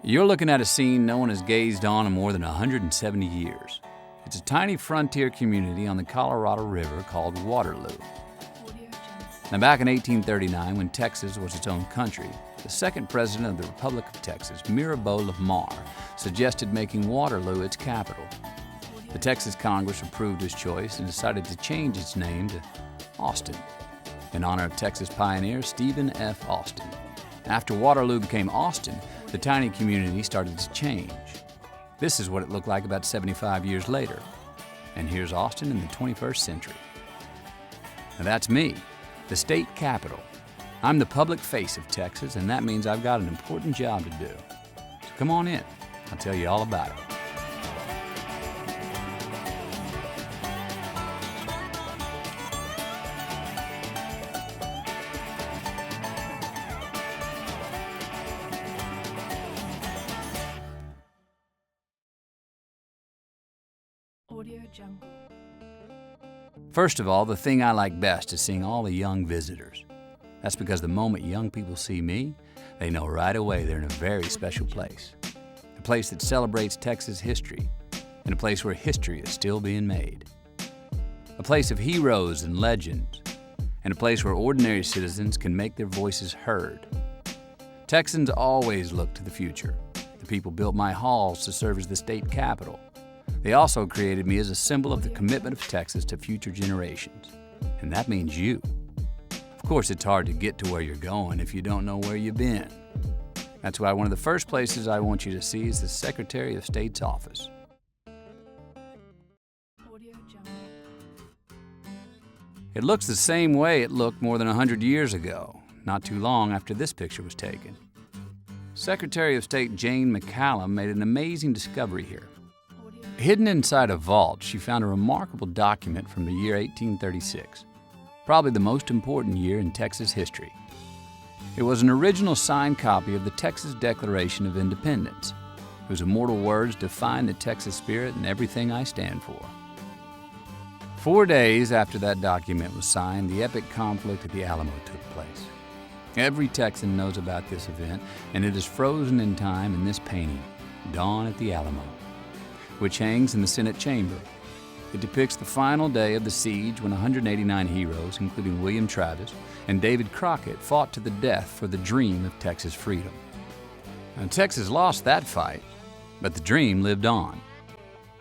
You're looking at a scene no one has gazed on in more than 170 years. It's a tiny frontier community on the Colorado River called Waterloo. Now, back in 1839, when Texas was its own country, the second president of the Republic of Texas, Mirabeau Lamar, suggested making Waterloo its capital. The Texas Congress approved his choice and decided to change its name to Austin, in honor of Texas pioneer Stephen F. Austin. After Waterloo became Austin, the tiny community started to change. This is what it looked like about 75 years later. And here's Austin in the 21st century. Now that's me, the state capital. I'm the public face of Texas, and that means I've got an important job to do. So come on in, I'll tell you all about it. First of all, the thing I like best is seeing all the young visitors. That's because the moment young people see me, they know right away they're in a very special place. A place that celebrates Texas history, and a place where history is still being made. A place of heroes and legends, and a place where ordinary citizens can make their voices heard. Texans always look to the future. The people built my halls to serve as the state capital. They also created me as a symbol of the commitment of Texas to future generations. And that means you. Of course, it's hard to get to where you're going if you don't know where you've been. That's why one of the first places I want you to see is the Secretary of State's office. It looks the same way it looked more than 100 years ago, not too long after this picture was taken. Secretary of State Jane McCallum made an amazing discovery here. Hidden inside a vault, she found a remarkable document from the year 1836, probably the most important year in Texas history. It was an original signed copy of the Texas Declaration of Independence, whose immortal words define the Texas spirit and everything I stand for. 4 days after that document was signed, the epic conflict at the Alamo took place. Every Texan knows about this event, and it is frozen in time in this painting, Dawn at the Alamo, which hangs in the Senate chamber. It depicts the final day of the siege when 189 heroes, including William Travis and David Crockett, fought to the death for the dream of Texas freedom. Now, Texas lost that fight, but the dream lived on.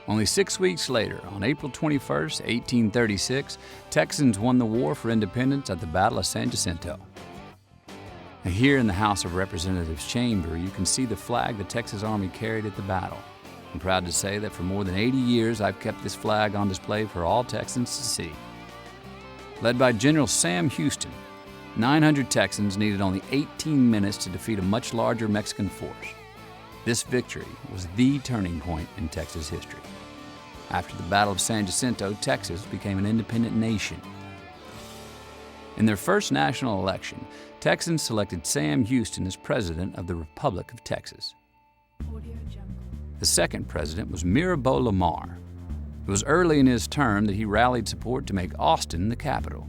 Only 6 weeks later, on April 21st, 1836, Texans won the war for independence at the Battle of San Jacinto. Now, here in the House of Representatives chamber, you can see the flag the Texas Army carried at the battle. I'm proud to say that for more than 80 years, I've kept this flag on display for all Texans to see. Led by General Sam Houston, 900 Texans needed only 18 minutes to defeat a much larger Mexican force. This victory was the turning point in Texas history. After the Battle of San Jacinto, Texas became an independent nation. In their first national election, Texans selected Sam Houston as president of the Republic of Texas. The second president was Mirabeau Lamar. It was early in his term that he rallied support to make Austin the capital.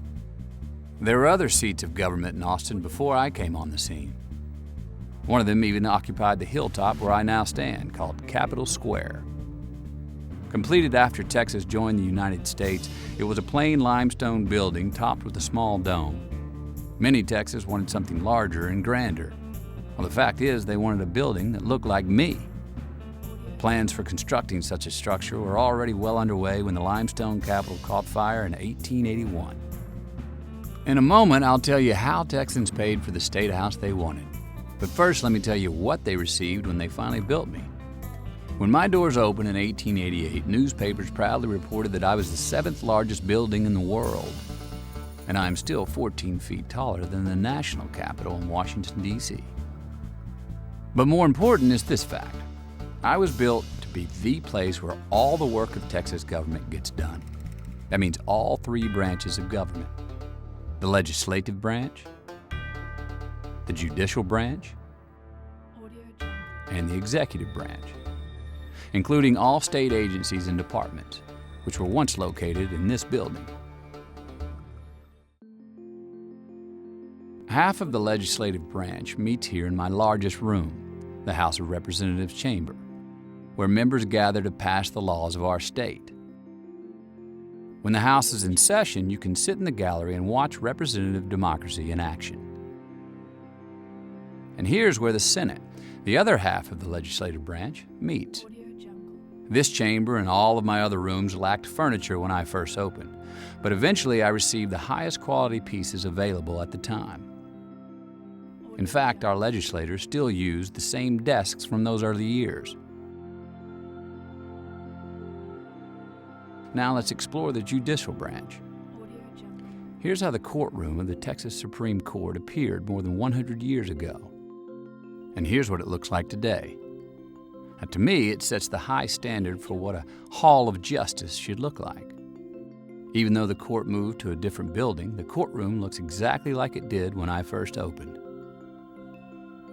There were other seats of government in Austin before I came on the scene. One of them even occupied the hilltop where I now stand, called Capitol Square. Completed after Texas joined the United States, it was a plain limestone building topped with a small dome. Many Texans wanted something larger and grander. Well, the fact is, they wanted a building that looked like me. Plans for constructing such a structure were already well underway when the limestone Capitol caught fire in 1881. In a moment, I'll tell you how Texans paid for the state house they wanted. But first, let me tell you what they received when they finally built me. When my doors opened in 1888, newspapers proudly reported that I was the 7th largest building in the world. And I am still 14 feet taller than the national Capitol in Washington, D.C. But more important is this fact. I was built to be the place where all the work of Texas government gets done. That means all 3 branches of government. The legislative branch, the judicial branch, and the executive branch, including all state agencies and departments, which were once located in this building. Half of the legislative branch meets here in my largest room, the House of Representatives chamber, where members gather to pass the laws of our state. When the House is in session, you can sit in the gallery and watch representative democracy in action. And here's where the Senate, the other half of the legislative branch, meets. This chamber and all of my other rooms lacked furniture when I first opened, but eventually I received the highest quality pieces available at the time. In fact, our legislators still use the same desks from those early years. Now let's explore the Judicial Branch. Here's how the courtroom of the Texas Supreme Court appeared more than 100 years ago. And here's what it looks like today. Now, to me, it sets the high standard for what a hall of justice should look like. Even though the court moved to a different building, the courtroom looks exactly like it did when I first opened.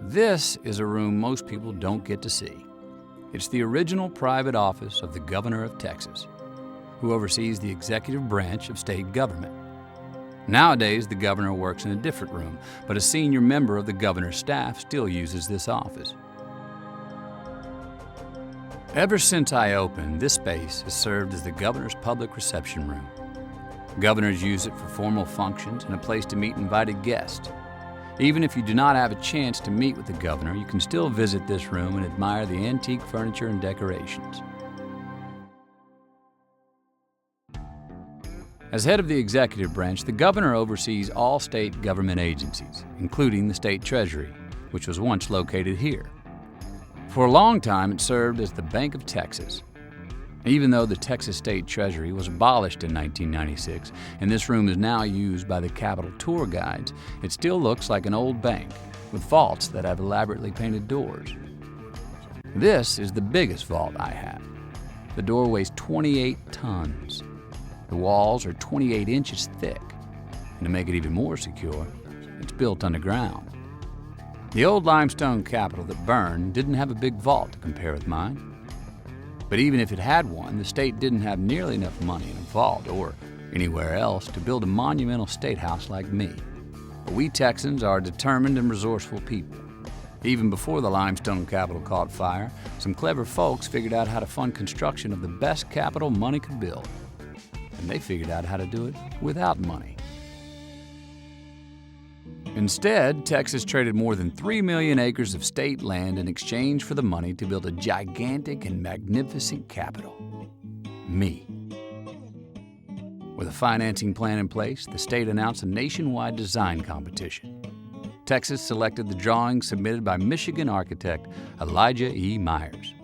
This is a room most people don't get to see. It's the original private office of the Governor of Texas, who oversees the executive branch of state government. Nowadays, the governor works in a different room, but a senior member of the governor's staff still uses this office. Ever since I opened, this space has served as the governor's public reception room. Governors use it for formal functions and a place to meet invited guests. Even if you do not have a chance to meet with the governor, you can still visit this room and admire the antique furniture and decorations. As head of the executive branch, the governor oversees all state government agencies, including the state treasury, which was once located here. For a long time, it served as the Bank of Texas. Even though the Texas State Treasury was abolished in 1996, and this room is now used by the Capitol tour guides, it still looks like an old bank, with vaults that have elaborately painted doors. This is the biggest vault I have. The door weighs 28 tons. The walls are 28 inches thick, and to make it even more secure, it's built underground. The old limestone Capitol that burned didn't have a big vault to compare with mine. But even if it had one, the state didn't have nearly enough money in a vault or anywhere else to build a monumental state house like me. But we Texans are determined and resourceful people. Even before the limestone Capitol caught fire, some clever folks figured out how to fund construction of the best Capitol money could build. And they figured out how to do it without money. Instead, Texas traded more than 3 million acres of state land in exchange for the money to build a gigantic and magnificent Capitol. Me. With a financing plan in place, the state announced a nationwide design competition. Texas selected the drawing submitted by Michigan architect Elijah E. Myers.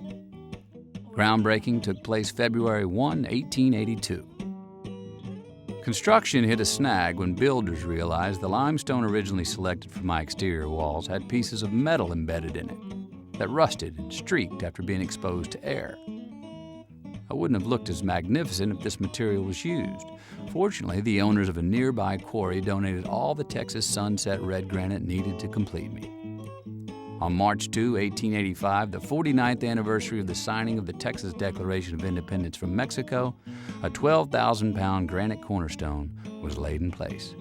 Groundbreaking took place February 1, 1882. Construction hit a snag when builders realized the limestone originally selected for my exterior walls had pieces of metal embedded in it that rusted and streaked after being exposed to air. I wouldn't have looked as magnificent if this material was used. Fortunately, the owners of a nearby quarry donated all the Texas Sunset red granite needed to complete me. On March 2, 1885, the 49th anniversary of the signing of the Texas Declaration of Independence from Mexico, a 12,000-pound granite cornerstone was laid in place.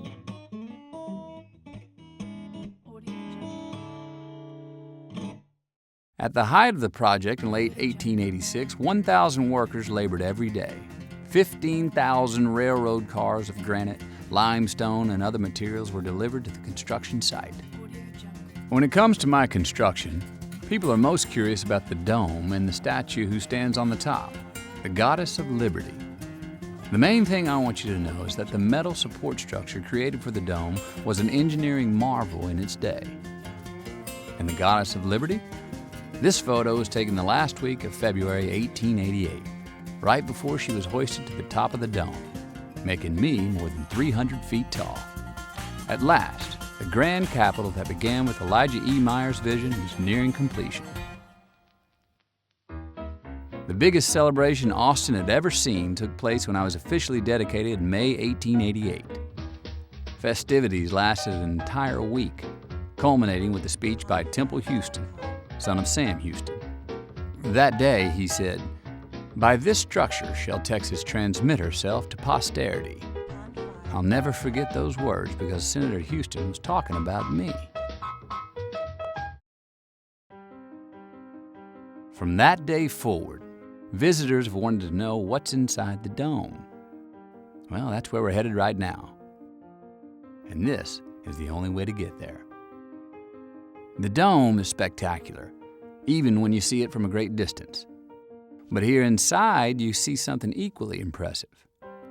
At the height of the project in late 1886, 1,000 workers labored every day. 15,000 railroad cars of granite, limestone, and other materials were delivered to the construction site. When it comes to my construction, people are most curious about the dome and the statue who stands on the top, the Goddess of Liberty. The main thing I want you to know is that the metal support structure created for the dome was an engineering marvel in its day. And the Goddess of Liberty? This photo was taken the last week of February 1888, right before she was hoisted to the top of the dome, making me more than 300 feet tall. At last, the grand Capitol that began with Elijah E. Myers' vision is nearing completion. The biggest celebration Austin had ever seen took place when I was officially dedicated in May 1888. Festivities lasted an entire week, culminating with a speech by Temple Houston, son of Sam Houston. That day, he said, "By this structure shall Texas transmit herself to posterity. I'll never forget those words because Senator Houston was talking about me. From that day forward, visitors have wanted to know what's inside the dome. Well, that's where we're headed right now. And this is the only way to get there. The dome is spectacular, even when you see it from a great distance. But here inside, you see something equally impressive: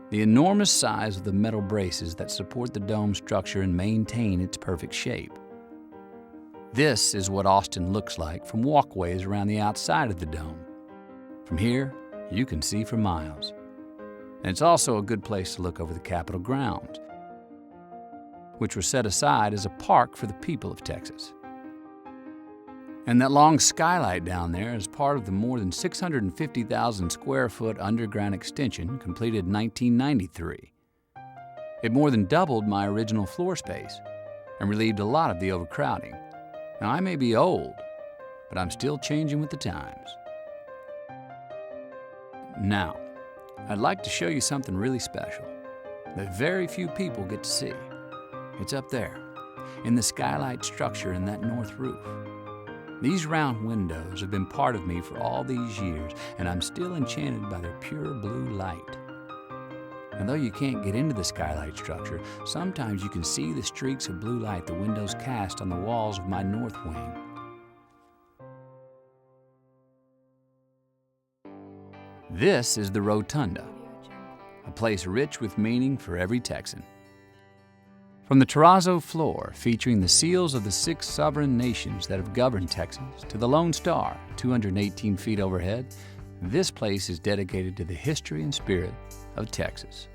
the enormous size of the metal braces that support the dome structure and maintain its perfect shape. This is what Austin looks like from walkways around the outside of the dome. From here, you can see for miles. And it's also a good place to look over the Capitol grounds, which was set aside as a park for the people of Texas. And that long skylight down there is part of the more than 650,000 square foot underground extension completed in 1993. It more than doubled my original floor space and relieved a lot of the overcrowding. Now, I may be old, but I'm still changing with the times. Now, I'd like to show you something really special that very few people get to see. It's up there, in the skylight structure in that north roof. These round windows have been part of me for all these years, and I'm still enchanted by their pure blue light. And though you can't get into the skylight structure, sometimes you can see the streaks of blue light the windows cast on the walls of my north wing. This is the Rotunda, a place rich with meaning for every Texan. From the terrazzo floor featuring the seals of the 6 sovereign nations that have governed Texas to the Lone Star, 218 feet overhead, this place is dedicated to the history and spirit of Texas.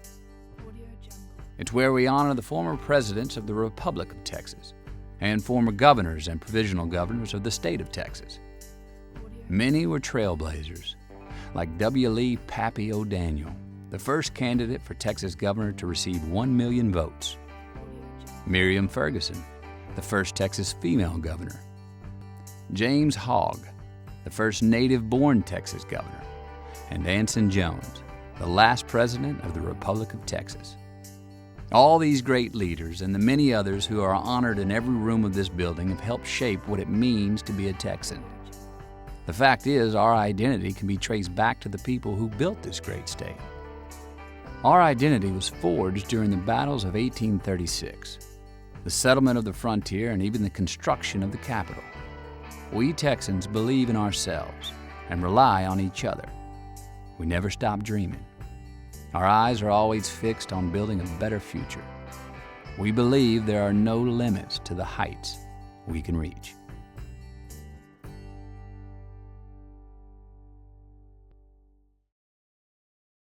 It's where we honor the former presidents of the Republic of Texas and former governors and provisional governors of the state of Texas. Many were trailblazers, like W. Lee Pappy O'Daniel, the first candidate for Texas governor to receive 1 million votes. Miriam Ferguson, the first Texas female governor. James Hogg, the first native-born Texas governor. And Anson Jones, the last president of the Republic of Texas. All these great leaders and the many others who are honored in every room of this building have helped shape what it means to be a Texan. The fact is, our identity can be traced back to the people who built this great state. Our identity was forged during the battles of 1836, the settlement of the frontier, and even the construction of the Capitol. We Texans believe in ourselves and rely on each other. We never stop dreaming. Our eyes are always fixed on building a better future. We believe there are no limits to the heights we can reach.